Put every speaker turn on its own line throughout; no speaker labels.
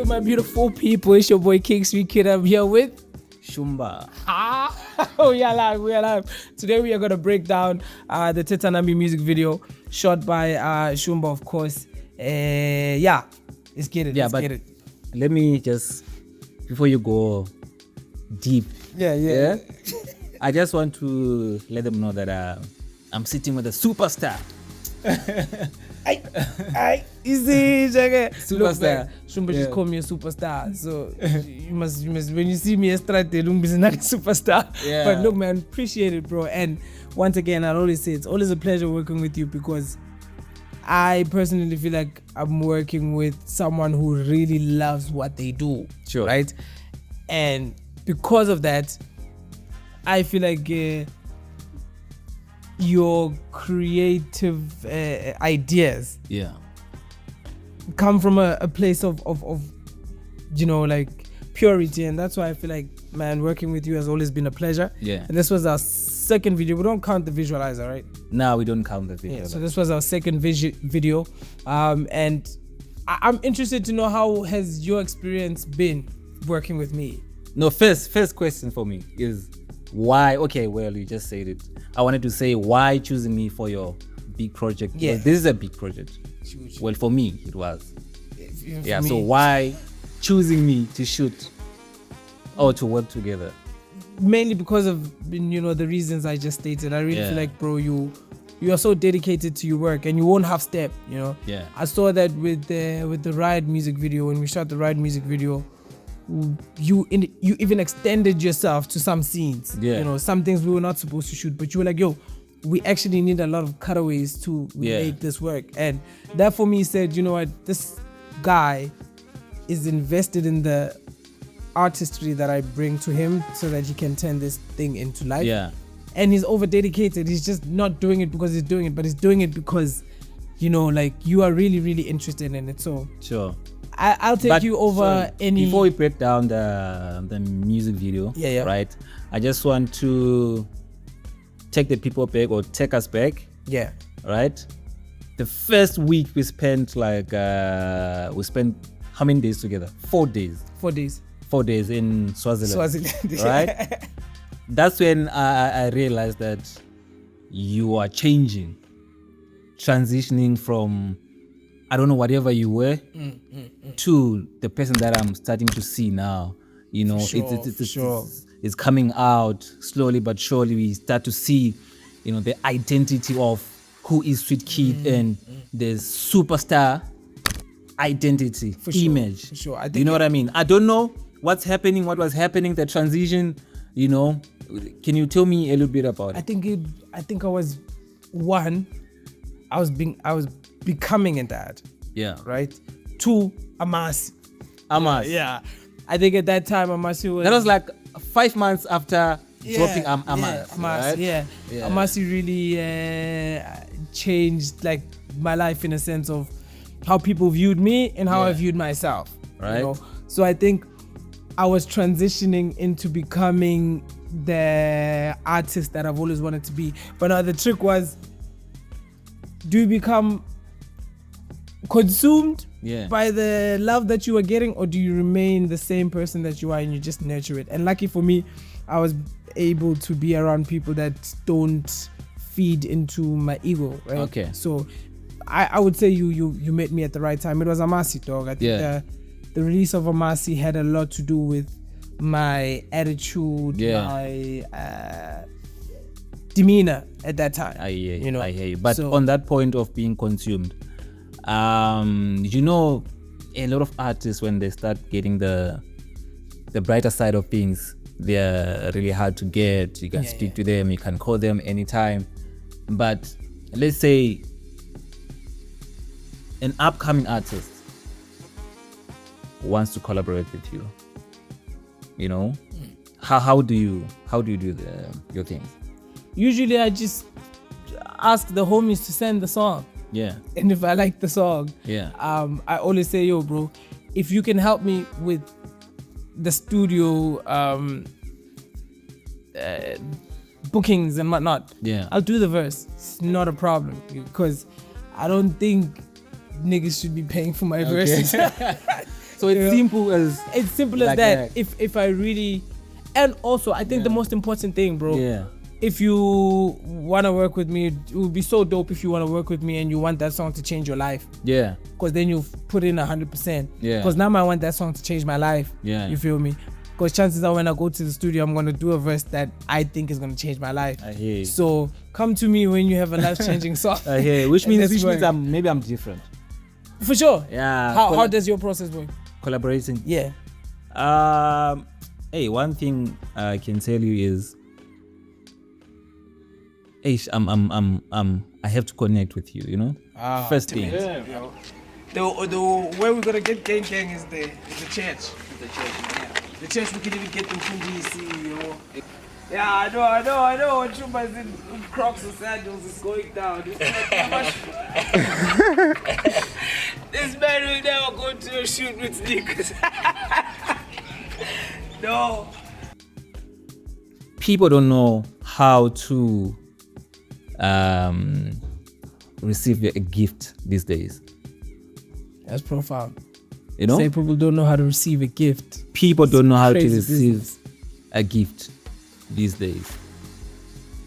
my beautiful people. It's your boy King Sweet Kid. I'm here with
Shumba.
we are live. Today we are gonna break down the THETHA NAMI music video shot by Shumba, of course. Let's get it. Get it.
Let me just, before you go deep.
Yeah.
I just want to let them know that I'm sitting with a superstar.
Easy,
superstar.
Shumba just call me a superstar. So you must when you see me yesterday, don't be not a superstar.
Yeah.
But look, man, appreciate it, bro. And once again, I always say it's always a pleasure working with you because I personally feel like I'm working with someone who really loves what they do.
Sure.
Right? And because of that, I feel like your creative ideas come from a place of like purity, and that's why I feel like, man, working with you has always been a pleasure. And this was our second video. We don't count the visualizer, right?
No, we don't count the video.
So this was our second video, and I'm interested to know, how has your experience been working with me?
No, first question for me is why? Okay, well, you just said it. I wanted to say, why choosing me for your big project?
Yeah.
Well, this is a big project.
Huge.
Well, for me, it was.
For me.
So why choosing me to shoot or to work together?
Mainly because of the reasons I just stated. I really feel like, bro, you are so dedicated to your work and you won't half step. I saw that with the Ride music video. When we shot the Ride music video, you even extended yourself to some scenes. Some things we were not supposed to shoot, but you were like, yo, we actually need a lot of cutaways to make this work. And that for me said, you know what, this guy is invested in the artistry that I bring to him so that he can turn this thing into life. And he's over dedicated. He's just not doing it because he's doing it, but he's doing it because like you are really, really interested in it. So
sure,
I'll take you over any.
Before we break down the music video, right? I just want to take the people back, or take us back. Right. The first week we spent how many days together? 4 days.
4 days.
4 days in Swaziland. Right. That's when I realized that you are changing, transitioning from, I don't know, whatever you were to the person that I'm starting to see now. It's coming out slowly but surely. We start to see, the identity of who is Sweet Kid and the superstar identity, image.
For sure.
You know what I mean? I don't know what was happening, the transition, Can you tell me a little bit about it?
I think I was becoming a dad. Right? 2, Amasi. Yeah. I think at that time Amasi was...
That was like 5 months after dropping Amasi. Right?
Amasi really changed like my life in a sense of how people viewed me and how I viewed myself.
Right.
So I think I was transitioning into becoming the artist that I've always wanted to be. But now the trick was, do you become consumed by the love that you are getting, or do you remain the same person that you are and you just nurture it? And lucky for me, I was able to be around people that don't feed into my ego, right?
Okay.
So I would say you met me at the right time. It was Amasi, dog. I think the release of Amasi had a lot to do with my attitude, my demeanor at that time.
I hear you. But on that point of being consumed, a lot of artists, when they start getting the brighter side of things, they're really hard to get. You can speak to them, you can call them anytime. But let's say an upcoming artist wants to collaborate with you. How do you do your things?
Usually I just ask the homies to send the song. And if I like the song, I always say, yo, bro, if you can help me with the studio bookings and whatnot, I'll do the verse. It's not a problem, because I don't think niggas should be paying for my verses.
So it's simple as
like that. If I really, and also I think the most important thing, bro.
Yeah.
If you want to work with me, it would be so dope if you want to work with me and you want that song to change your life.
Yeah.
Because then you've put in 100%.
Yeah.
Because now I want that song to change my life.
Yeah.
You feel me? Because chances are when I go to the studio, I'm going to do a verse that I think is going to change my life.
I hear you.
So come to me when you have a life-changing song.
I hear you. Which means maybe I'm different.
For sure.
Yeah.
How does your process work?
Collaborating.
Yeah.
Hey, one thing I can tell you is, I have to connect with you, you know? First thing.
Yeah, bro. The where we're gonna get gang is the church. The church, yeah. The church we can even get them from DC, you know. Yeah, I know. What Chuba's in Crocs and sandals is going down. This man will never go to a shoot with sneakers. No.
People don't know how to receive a gift these days.
That's profound.
You know?
Say people don't know how to receive a gift.
People don't know how to receive a gift these days.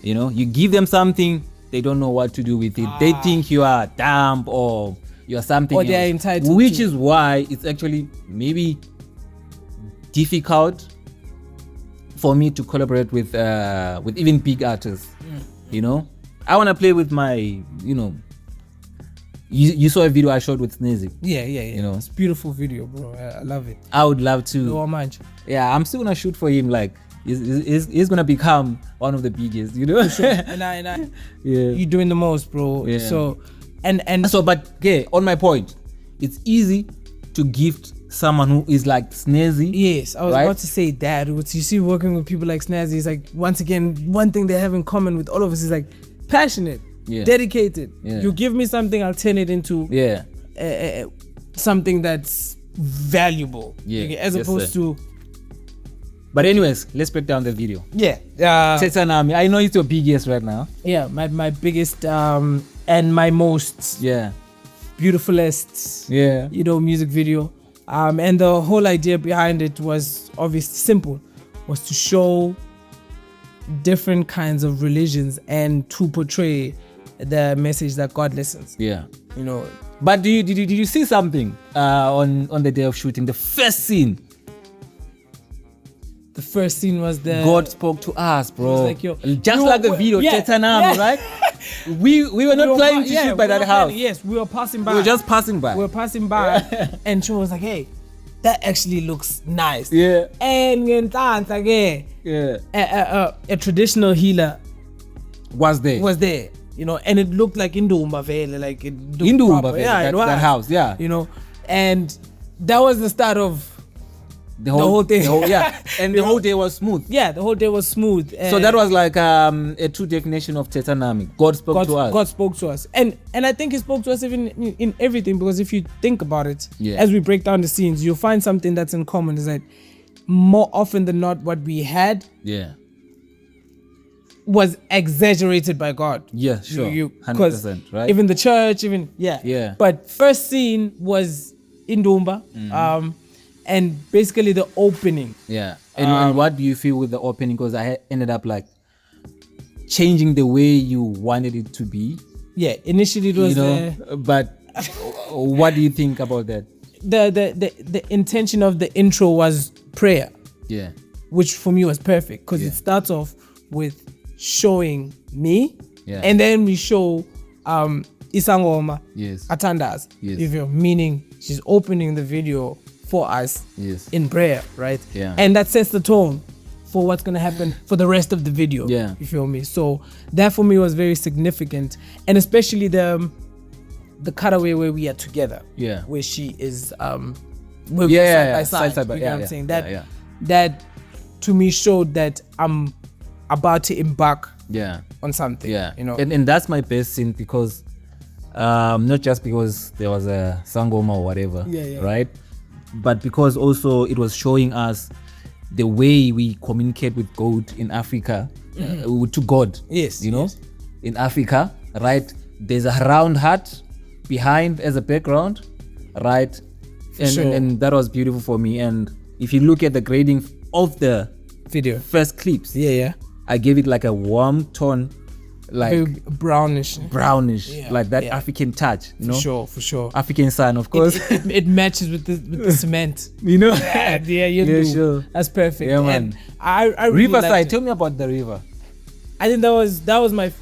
You know, you give them something, they don't know what to do with it. They think you are dumb or you are something
or they're entitled
which
to.
Is why it's actually maybe difficult for me to collaborate with even big artists. You know, I want to play with my, you know, you saw a video I shot with Sneezy.
Yeah.
You know,
it's a beautiful video, bro. I love it.
I would love to.
No much.
Yeah, I'm still gonna shoot for him. Like, he's gonna become one of the biggest, you know.
Sure. and I yeah, you're doing the most, bro. Yeah. So, and
so, but yeah, on my point, it's easy to gift someone who is like Snazzy.
Yes, I was about to say that. What you see working with people like Snazzy is like, once again, one thing they have in common with all of us is like passionate, dedicated. You give me something, I'll turn it into something that's valuable. As opposed to.
But anyways, let's break down the video.
THETHA
NAMI. I know it's your biggest right now.
Yeah, my biggest and my most beautifulest you know, music video. And the whole idea behind it was obviously simple, was to show different kinds of religions and to portray the message that God listens.
Yeah,
you know.
But did you see something on the day of shooting? The first scene.
The first scene was
God spoke to us, bro.
Like, yo,
just like the video, THETHA NAMI, right? We were not planning to shoot by that house.
Yes, we were passing by.
We were just passing by.
And she was like, "Hey, that actually looks nice."
Yeah.
And again, a traditional healer
was there.
You know, and it looked like Indumba Vele, like it looked
Indumba Vele, that house,
you know, and that was the start of the whole thing.
And the whole day was smooth.
Yeah, the whole day was smooth.
So that was like a true definition of THETHA NAMI. God spoke to us.
God spoke to us. And I think he spoke to us even in everything, because if you think about it, as we break down the scenes, you'll find something that's in common, is that more often than not, what we had was exaggerated by God.
Yeah, sure. 100%, right?
Even the church, But first scene was Indumba. And basically the opening.
Yeah. And what do you feel with the opening? Because I ended up like changing the way you wanted it to be.
Yeah, initially it was,
you know, but what do you think about that?
The intention of the intro was prayer.
Yeah.
Which for me was perfect, because it starts off with showing me, and then we show Isangoma, Atandas, meaning she's opening the video for us in prayer, right?
Yeah.
And that sets the tone for what's gonna happen for the rest of the video.
Yeah.
You feel me? So that for me was very significant, and especially the cutaway where we are together.
Yeah.
Where she is where we are side by side. You know what I'm saying? That to me showed that I'm about to embark on something.
Yeah.
You know.
And that's my best scene, because not just because there was a sangoma or whatever, right? But because also it was showing us the way we communicate with God in Africa, to God.
Yes.
You know, in Africa, right? There's a round heart behind as a background, right? And that was beautiful for me. And if you look at the grading of the
video
first clips,
yeah,
I gave it like a warm tone, like
very brownish,
like that African touch, you know?
For sure.
African sun, of course.
It matches with the cement,
you know.
You do.
Sure.
That's perfect.
Yeah, man.
And I really
Riverside. Tell me about the river.
I think that was my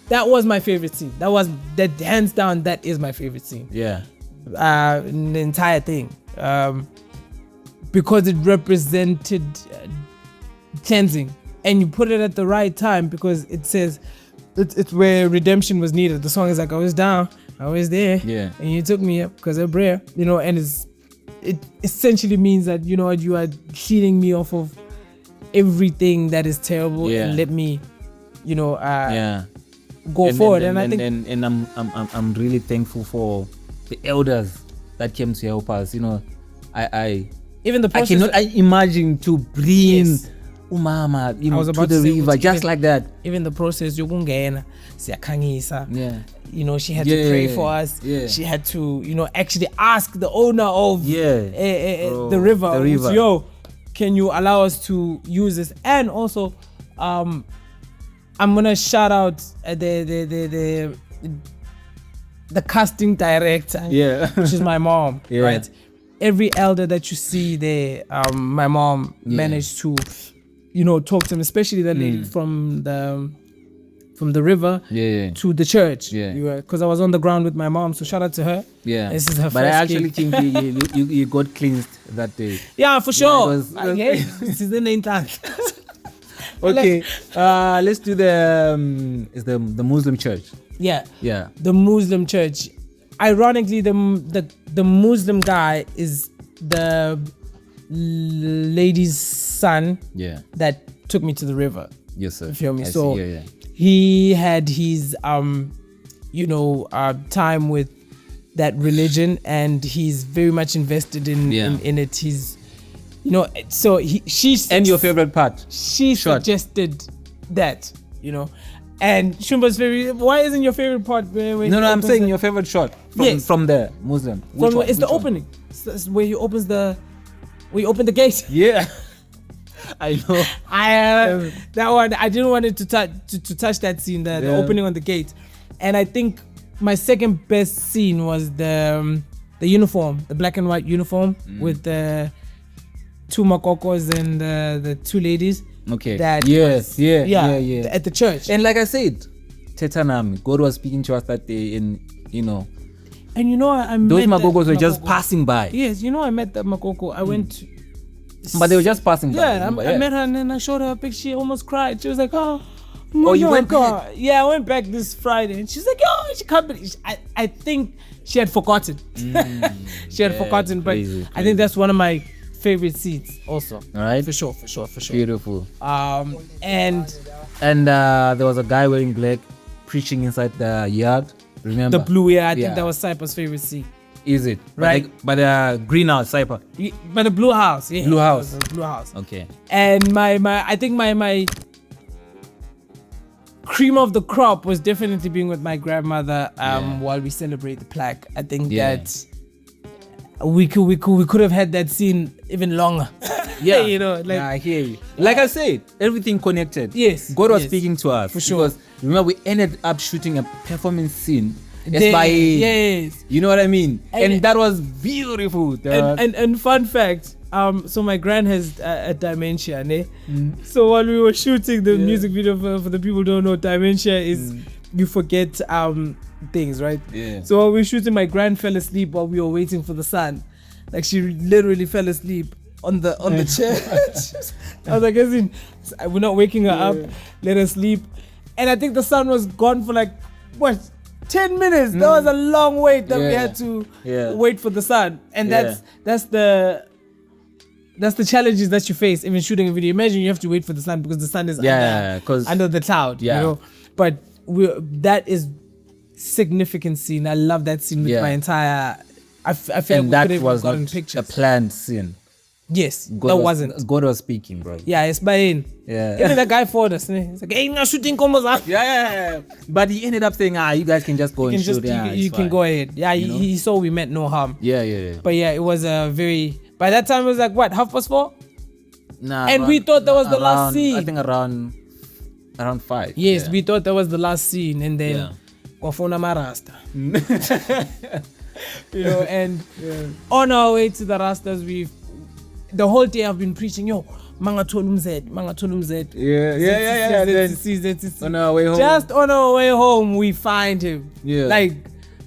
that was my favorite scene. That hands down, that is my favorite scene.
Yeah.
The entire thing, because it represented cleansing, and you put it at the right time because it says it's where redemption was needed. The song is like, I was down, I was there, and you took me up because of prayer, you know. And it essentially means that, you know what, you are cleaning me off of everything that is terrible, and let me, you know, go forward. And I think,
and I'm really thankful for the elders that came to help us. You know, I
even the process,
I cannot imagine to bring umama to the river just like that.
Even the process, you know, she had to pray for us. She had to, you know, actually ask the owner of the river. Yo, can you allow us to use this? And also, I'm gonna shout out the casting director, which is my mom, right? Every elder that you see there, my mom managed to, you know, talk to him, especially the lady from the river to the church. Because I was on the ground with my mom, so shout out to her. This is her
but
first
I actually think you got cleansed that day.
Yeah, for sure. This is the name tag.
Okay, let's do the Muslim church.
Yeah. The Muslim church. Ironically, the Muslim guy is the lady's son. That took me to the river.
Yes, sir.
You feel me? He had his you know, time with that religion, and he's very much invested in it. He's, you know, so she's
and your favorite part.
She suggested that, you know. And Shumba's why isn't your favorite part?
No, I'm saying your favorite shot from the Muslim.
It's the opening. It's where he opens the gate.
Yeah. I know.
That one, I didn't want it to touch that scene, the opening on the gate. And I think my second best scene was the uniform, the black and white uniform with the two makokos and the two ladies.
Okay.
At the church.
And like I said, THETHA NAMI, God was speaking to us that day, and you know.
And you know,
those makokos were just passing by.
Yes, you know, I met the makoko. I went.
But they were just passing by.
Yeah, I met her, and then I showed her a picture. She almost cried. She was like, "Oh, you went back?" Yeah, I went back this Friday, and she's like, "Oh, she can't believe." I think she had forgotten. She had forgotten, but crazy. I think that's one of my favorite seats also.
All right,
for sure.
Beautiful.
And
there was a guy wearing black preaching inside the yard. Remember
the blue? I think that was Cypher's favorite seat.
Is it
right?
By the greenhouse, Cypher.
By the blue house, yeah.
Blue house.
The blue house.
Okay.
And I think my cream of the crop was definitely being with my grandmother while we celebrate the plaque. I think that we could have had that scene even longer. You know, like
I hear you. Like I said, everything connected.
Yes.
God was speaking to us
for sure.
Because remember, we ended up shooting a performance scene. You know what I mean? And that was beautiful.
And fun fact, so my gran has a dementia, ne? So while we were shooting the music video, for the people who don't know, dementia is you forget things, right? So while we were shooting, my gran fell asleep while we were waiting for the sun. Like, she literally fell asleep on the chair. I was like, we're not waking her up, let her sleep. And I think the sun was gone for like 10 minutes. That was a long wait that we had to wait for the sun. And that's the challenges that you face even shooting a video. Imagine you have to wait for the sun because the sun is under the cloud, you know. But that is significant scene. I love that scene with my entire. I feel
and that was not a planned scene.
Yes, wasn't.
God was speaking, bro.
Yeah, it's by in.
Yeah.
Even the guy fought us. He's like, hey, you're shooting combos up.
Yeah. But he ended up saying, you guys can just go and shoot.
You can go ahead. Yeah, he saw we meant no harm.
Yeah.
But yeah, it was a very... By that time, it was like, what, 4:30?
Nah.
And we thought that was the last scene.
I think around 5.
Yes, we thought that was the last scene. And then... Wafona Marasta. You know, and on our way to the Rastas, the whole day I've been preaching, Manga Tolum Z.
Yeah. On our way home.
Just on our way home, we find him. Yeah. Like,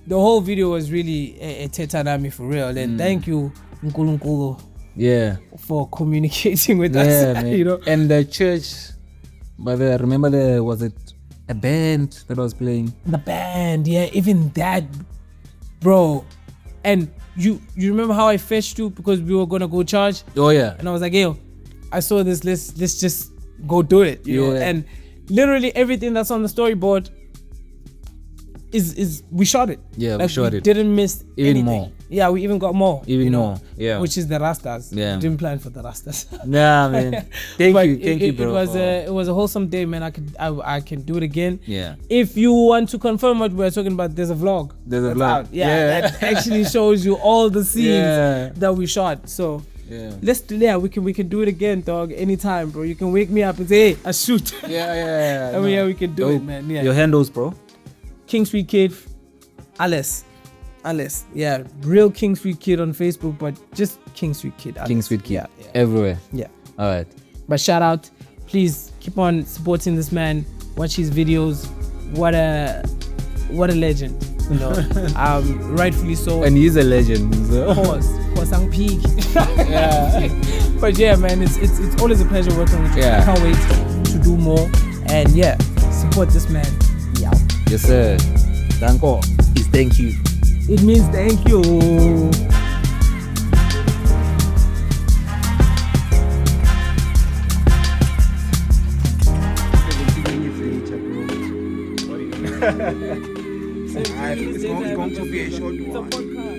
the whole video was really a THETHA NAMI for real. And thank you, Nkulunkulu.
Yeah.
For communicating with us.
Man.
You know.
And the church, but I remember there was a band that was playing.
The band, yeah, even that, bro. And you remember how I fetched you because we were gonna go charge?
Oh yeah.
And I was like, yo, I saw this. Let's just go do it. You know? And literally everything that's on the storyboard is we shot it.
Yeah, we shot it.
Didn't miss
even
anything.
more.
Yeah, we even got more.
Even more. Yeah.
Which is the Rastas.
Yeah.
Didn't plan for the Rastas.
Nah, man. Thank you, bro.
It was a wholesome day, man. I can do it again.
Yeah.
If you want to confirm what we're talking about, there's a vlog.
There's a vlog.
Out. Yeah. That actually shows you all the scenes that we shot. So we can do it again, dog. Anytime, bro. You can wake me up and say, hey, I shoot.
Yeah.
I mean, we can do it, man. Yeah.
Your handles, bro.
King Street Kid, Alice. Yeah, real King Street Kid on Facebook, but just King Street Kid.
King Street Kid. Yeah. Everywhere.
Yeah.
All right.
But shout out, please keep on supporting this man. Watch his videos. What a legend, you know. Rightfully so.
And he's a legend. So.
Of course, I'm peak. Yeah. But yeah, man, it's always a pleasure working with you. I can't wait to do more. And yeah, support this man. Yeah.
Yes, sir. Danko is thank you.
It means thank you.
It's going to be a short one.